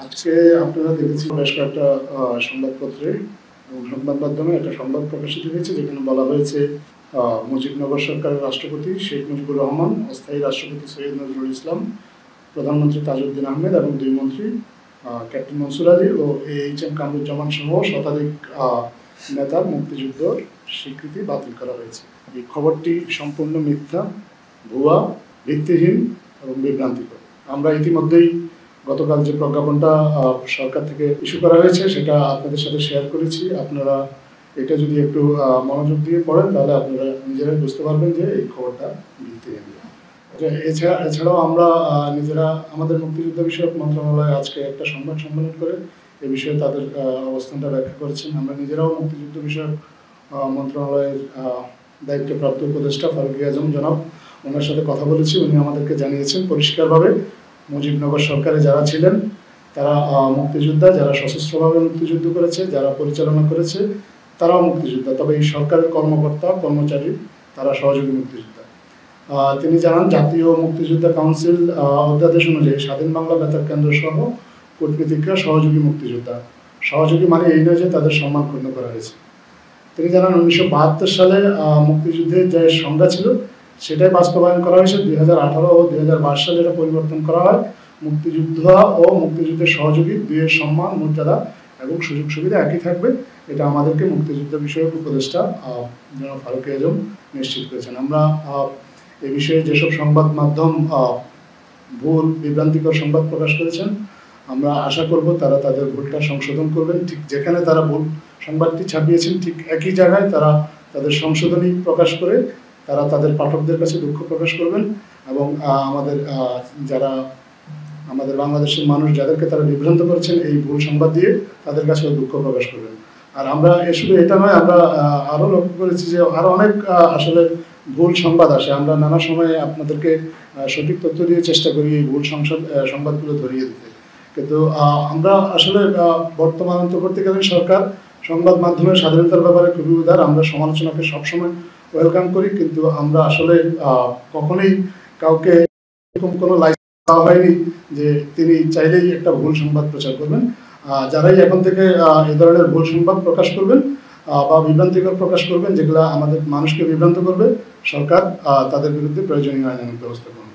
আজকে আপনারা দেখেছি বেশ কয়েকটা সংবাদপত্রে এবং সংবাদ মাধ্যমে একটা সংবাদ প্রকাশিত হয়েছে, যেখানে বলা হয়েছে মুজিবনগর সরকারের রাষ্ট্রপতি শেখ মুজিবুর রহমান, অস্থায়ী রাষ্ট্রপতি সৈয়দ নজরুল ইসলাম, প্রধানমন্ত্রী তাজউদ্দিন আহমেদ এবং দুই মন্ত্রী ক্যাপ্টেন মনসুর আলী ও এইচ.এম. কামরুজ্জামান সহ শতাধিক নেতার মুক্তিযুদ্ধের স্বীকৃতি বাতিল করা হয়েছে। এই খবরটি সম্পূর্ণ মিথ্যা, ভুয়া, ভিত্তিহীন এবং বিভ্রান্তিকর। আমরা ইতিমধ্যেই গতকাল যে প্রজ্ঞাপনটা সরকার থেকে ইস্যু করা হয়েছে সেটা আপনাদের সাথে শেয়ার করেছি। আপনারা এটা যদি একটু মনোযোগ দিয়ে পড়েন তাহলে আপনারা নিজেরাই বুঝতে পারবেন যে এই খবরটা ভিত্তিহীন। এছাড়াও আমরা নিজেরা আমাদের মুক্তিযুদ্ধ বিষয়ক মন্ত্রণালয় আজকে একটা সংবাদ সম্মেলন করে এ বিষয়ে তাদের অবস্থানটা ব্যাখ্যা করেছেন। আমরা নিজেরাও মুক্তিযুদ্ধ বিষয়ক মন্ত্রণালয়ের দায়িত্বপ্রাপ্ত উপদেষ্টা ফারুক আজম জনাব, ওনার সাথে কথা বলেছি। উনি আমাদেরকে জানিয়েছেন পরিষ্কারভাবে মুজিবনগর সরকারে যারা ছিলেন তারা মুক্তিযোদ্ধা, যারা সশস্ত্রভাবে মুক্তিযুদ্ধ করেছে, যারা পরিচালনা করেছে তারাও মুক্তিযোদ্ধা, তবে এই সরকারের কর্মকর্তা কর্মচারী তারা সহযোগী মুক্তিযোদ্ধা। তিনি জানান জাতীয় মুক্তিযোদ্ধা কাউন্সিল অধ্যাদেশ অনুযায়ী স্বাধীন বাংলা বেতার কেন্দ্র সহ কূটনীতিকরা সহযোগী মুক্তিযোদ্ধা। সহযোগী মানে এই নয় যে তাদের সম্মান ক্ষুণ্ণ করা হয়েছে। তিনি জানান 1972 সালে মুক্তিযুদ্ধের যে সংজ্ঞা ছিল সেটাই বাস্তবায়ন করা হয়েছে। 2018 ও 2022 সালে এটা পরিবর্তন করা হয়। মুক্তিযোদ্ধা ও মুক্তিযুদ্ধের সহযোগী দুইয়ের সম্মান, মর্যাদা এবং সুযোগ সুবিধা একই থাকবে। এটা আমাদেরকে মুক্তিযুদ্ধ বিষয়ক উপদেষ্টা জনাব ফারুক আজম নিশ্চিত করেছেন। আমরা এ বিষয়ে যেসব সংবাদ মাধ্যম ভুল বিভ্রান্তিকর সংবাদ প্রকাশ করেছেন, আমরা আশা করব তারা তাদের ভুলটা সংশোধন করবেন। ঠিক যেখানে তারা ভুল সংবাদটি ছাপিয়েছেন ঠিক একই জায়গায় তারা তাদের সংশোধনী প্রকাশ করে তারা তাদের পাঠকদের কাছে দুঃখ প্রকাশ করবেন এবং আমাদের বাংলাদেশের মানুষ যাদেরকে তারা বিভ্রান্ত করেছেন এই ভুল সংবাদ দিয়ে তাদের কাছেও দুঃখ প্রকাশ করবেন। আর আমরা শুধু এটা নয়, আমরা আরও লক্ষ্য করেছি যে আরও অনেক আসলে ভুল সংবাদ আসে। আমরা নানা সময়ে আপনাদেরকে সঠিক তথ্য দিয়ে চেষ্টা করি এই ভুল সংবাদগুলো ধরিয়ে দিতে, কিন্তু আমরা আসলে বর্তমান অন্তর্বর্তীকালীন সরকার সংবাদ মাধ্যমের স্বাধীনতার ব্যাপারে খুবই উদার। আমরা সমালোচনাকে সবসময় ওয়েলকাম করি, কিন্তু আমরা আসলে কখনোই কাউকে এরকম কোনো লাইসেন্স দেওয়া হয়নি যে তিনি চাইলেই একটা ভুল সংবাদ প্রচার করবেন। যারাই এখন থেকে এই ধরনের ভুল সংবাদ প্রকাশ করবেন বা বিভ্রান্তিকর প্রকাশ করবেন যেগুলো আমাদের মানুষকে বিভ্রান্ত করবে, সরকার তাদের বিরুদ্ধে প্রয়োজনীয় আইনানুগ ব্যবস্থা গ্রহণ করবে।